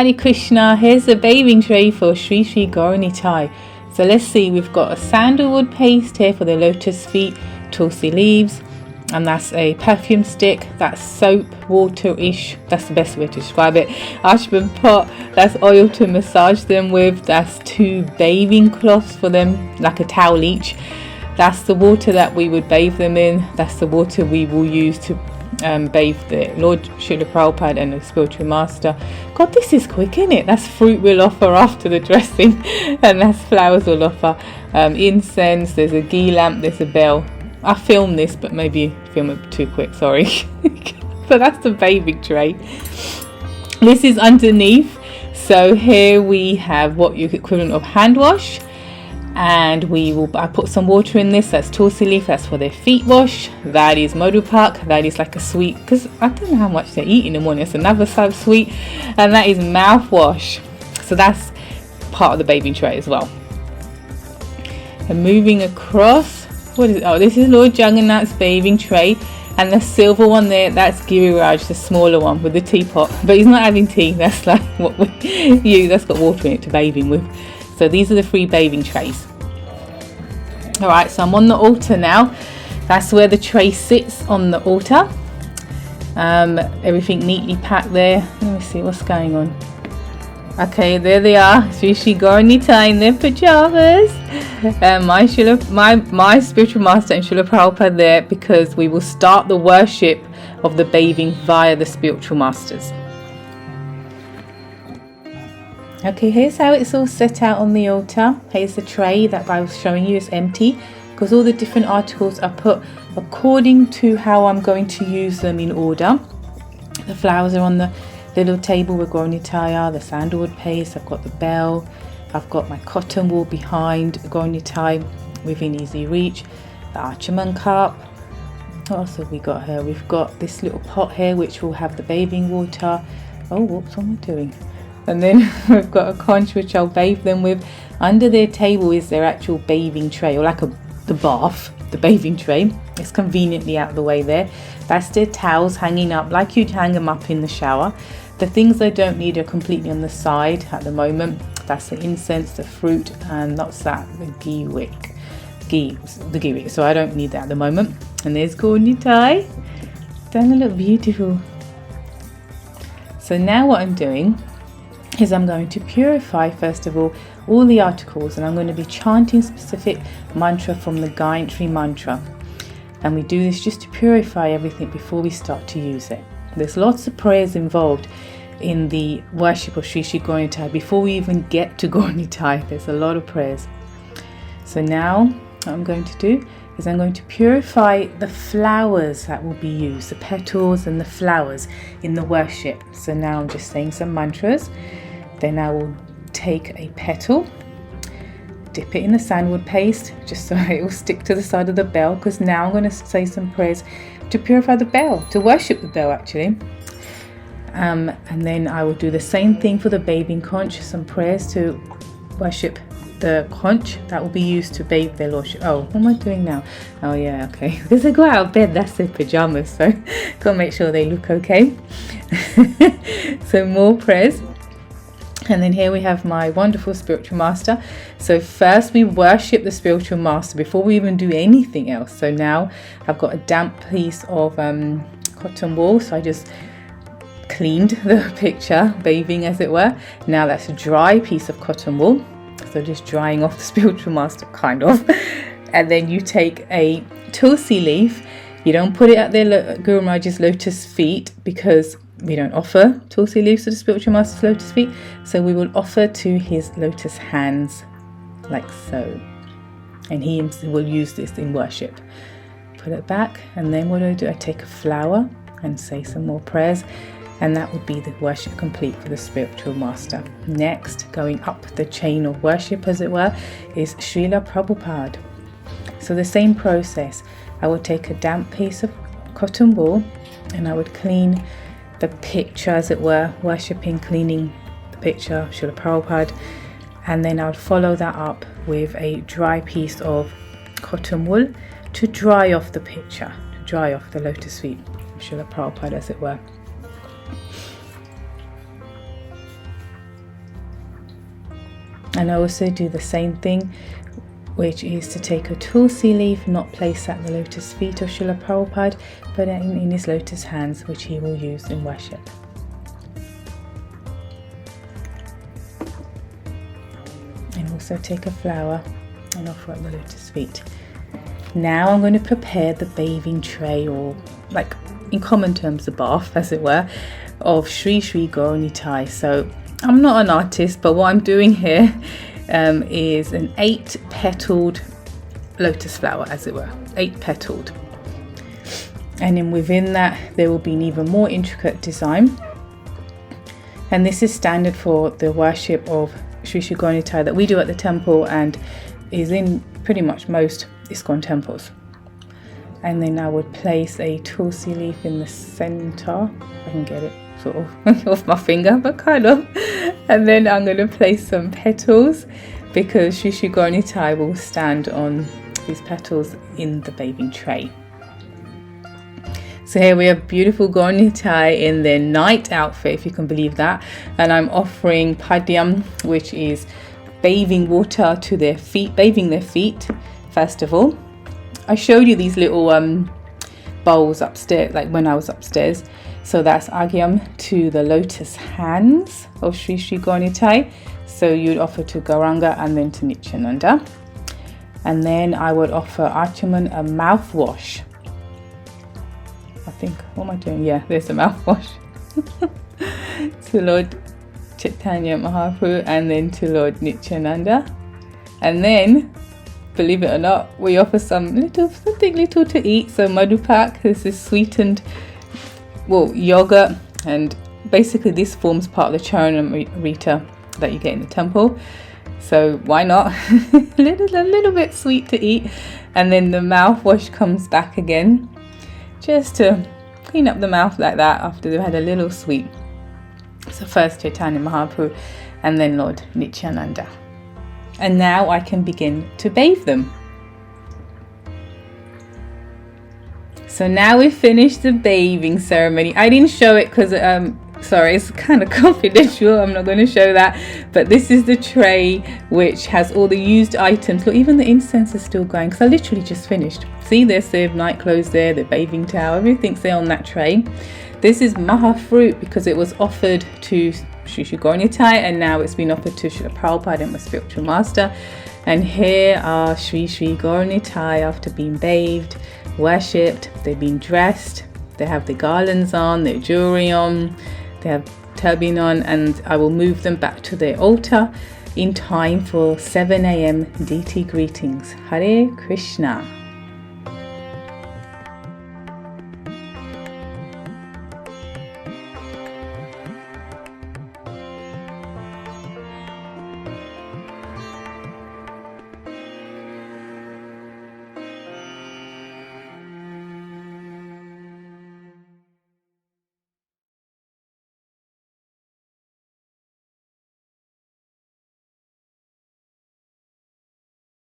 Hare Krishna. Here's the bathing tray for Sri Sri Gaura Nitai. So let's see, we've got a sandalwood paste here for the lotus feet, tulsi leaves, and that's a perfume stick, that's soap, water-ish, that's the best way to describe it. Ashman pot, that's oil to massage them with, that's 2 bathing cloths for them, like a towel each. That's the water that we would bathe them in, that's the water we will use to bathe the Lord Srila Prabhupada and the spiritual master. God, this is quick, isn't it? That's fruit we'll offer after the dressing, and that's flowers we'll offer, incense, there's a ghee lamp, there's a bell. I filmed this, but maybe film it too quick, sorry. So that's the bathing tray. This is underneath. So here we have what you equivalent of hand wash, and I put some water in this. That's tulsi leaf, that's for their feet wash. That is modupak, that is like a sweet, because I don't know how much they eat in the morning, it's another side sweet. And that is mouthwash, so that's part of the bathing tray as well. And moving across, what is it? Oh, this is Lord Jagannath's bathing tray, and the silver one there, that's Giriraj, the smaller one with the teapot, but he's not having tea, that's like what we use, that's got water in it to bathe him with. So these are the 3 bathing trays. Alright, so I'm on the altar now. That's where the tray sits, on the altar. Everything neatly packed there. Let me see what's going on. Okay, there they are. Sri Sri Gaura Nitai in their pajamas. My spiritual master and Srila Prabhupada there, because we will start the worship of the bathing via the spiritual masters. Okay, here's how it's all set out on the altar. Here's the tray that I was showing you, it's empty because all the different articles are put according to how I'm going to use them in order. The flowers are on the little table with Gaura Nitai, the sandalwood paste, I've got the bell, I've got my cotton wool behind Gaura Nitai within easy reach, the Archaman cup. What else have we got here? We've got this little pot here which will have the bathing water. Oh, whoops, what am I doing? And then we've got a conch which I'll bathe them with. Under their table is their actual bathing tray, or like the bath, the bathing tray. It's conveniently out of the way there. That's their towels hanging up like you'd hang them up in the shower. The things they don't need are completely on the side at the moment. That's the incense, the fruit, and that's that, the ghee wick. The ghee wick. So I don't need that at the moment. And there's Gaura Nitai. Doesn't it look beautiful? So now what I'm doing is I'm going to purify first of all the articles, and I'm going to be chanting specific mantra from the Gayatri mantra, and we do this just to purify everything before we start to use it. There's lots of prayers involved in the worship of Sri Sri Gaura Nitai. Before we even get to Gaura Nitai, there's a lot of prayers. So now what I'm going to do is I'm going to purify the flowers that will be used, the petals and the flowers in the worship. So now I'm just saying some mantras. Then I will take a petal, dip it in the sandalwood paste just so it will stick to the side of the bell, because now I'm going to say some prayers to purify the bell, to worship the bell actually. And then I will do the same thing for the bathing conch, some prayers to worship the conch that will be used to bathe their lordship. Oh, what am I doing now? Oh yeah, okay, because they go out of bed, that's their pajamas, so gotta make sure they look okay. So more prayers. And then here we have my wonderful spiritual master. So first we worship the spiritual master before we even do anything else. So now I've got a damp piece of cotton wool, so I just cleaned the picture, bathing as it were. Now that's a dry piece of cotton wool, so just drying off the spiritual master, kind of. And then you take a tulsi leaf. You don't put it at their Guru Maharaj's lotus feet, because we don't offer tulsi leaves to the spiritual master's lotus feet, so we will offer to his lotus hands, like so. And he will use this in worship. Put it back, and then what do? I take a flower and say some more prayers, and that would be the worship complete for the spiritual master. Next, going up the chain of worship, as it were, is Srila Prabhupada. So the same process. I would take a damp piece of cotton wool, and I would clean the picture, as it were, worshipping, cleaning the picture, Srila Prabhupada, and then I would follow that up with a dry piece of cotton wool to dry off the picture, to dry off the lotus feet of Srila Prabhupada, as it were. And I also do the same thing, which is to take a tulsi leaf, not place at the lotus feet of Srila Prabhupada, but in his lotus hands, which he will use in worship. And also take a flower and offer at the lotus feet. Now I'm going to prepare the bathing tray, or like in common terms the bath as it were, of Sri Sri Gaura Nitai. So I'm not an artist, but what I'm doing here is an 8-petaled lotus flower, as it were, 8-petaled. And then within that there will be an even more intricate design. And this is standard for the worship of Sri Sri Gaura Nitai that we do at the temple, and is in pretty much most ISKCON temples. And then I would place a tulsi leaf in the center, if I can get it sort of off my finger, but kind of. And then I'm going to place some petals, because Sri Sri Gaura Nitai will stand on these petals in the bathing tray. So here we have beautiful Gaura Nitai in their night outfit, if you can believe that. And I'm offering padyam, which is bathing water to their feet, bathing their feet first of all. I showed you these little bowls upstairs, like when I was upstairs. So that's Agyam to the lotus hands of Sri Sri Gaura Nitai. So you'd offer to Gauranga and then to Nityananda. And then I would offer Archaman a mouthwash. I think, what am I doing? Yeah, there's a mouthwash. To Lord Chaitanya Mahaprabhu and then to Lord Nityananda. And then, believe it or not, we offer something little to eat. So madhupak, this is sweetened, yogurt, and basically this forms part of the charanamrita that you get in the temple. So why not? a little bit sweet to eat. And then the mouthwash comes back again, just to clean up the mouth like that after they've had a little sweet. So first Chaitanya Mahaprabhu and then Lord Nityananda. And now I can begin to bathe them. So now we've finished the bathing ceremony. I didn't show it because sorry, it's kind of confidential. I'm not going to show that. But this is the tray which has all the used items. Look, even the incense is still going because I literally just finished. See, there's their night clothes there, the bathing towel, everything's there on that tray. This is Maha fruit because it was offered to Sri Sri Gaura Nitai and now it's been offered to Srila Prabhupada and my spiritual master. And here are Sri Sri Gaura Nitai after being bathed, worshipped, they've been dressed, they have the garlands on, their jewelry on, they have turban on, and I will move them back to their altar in time for 7 a.m. DT greetings. Hare Krishna.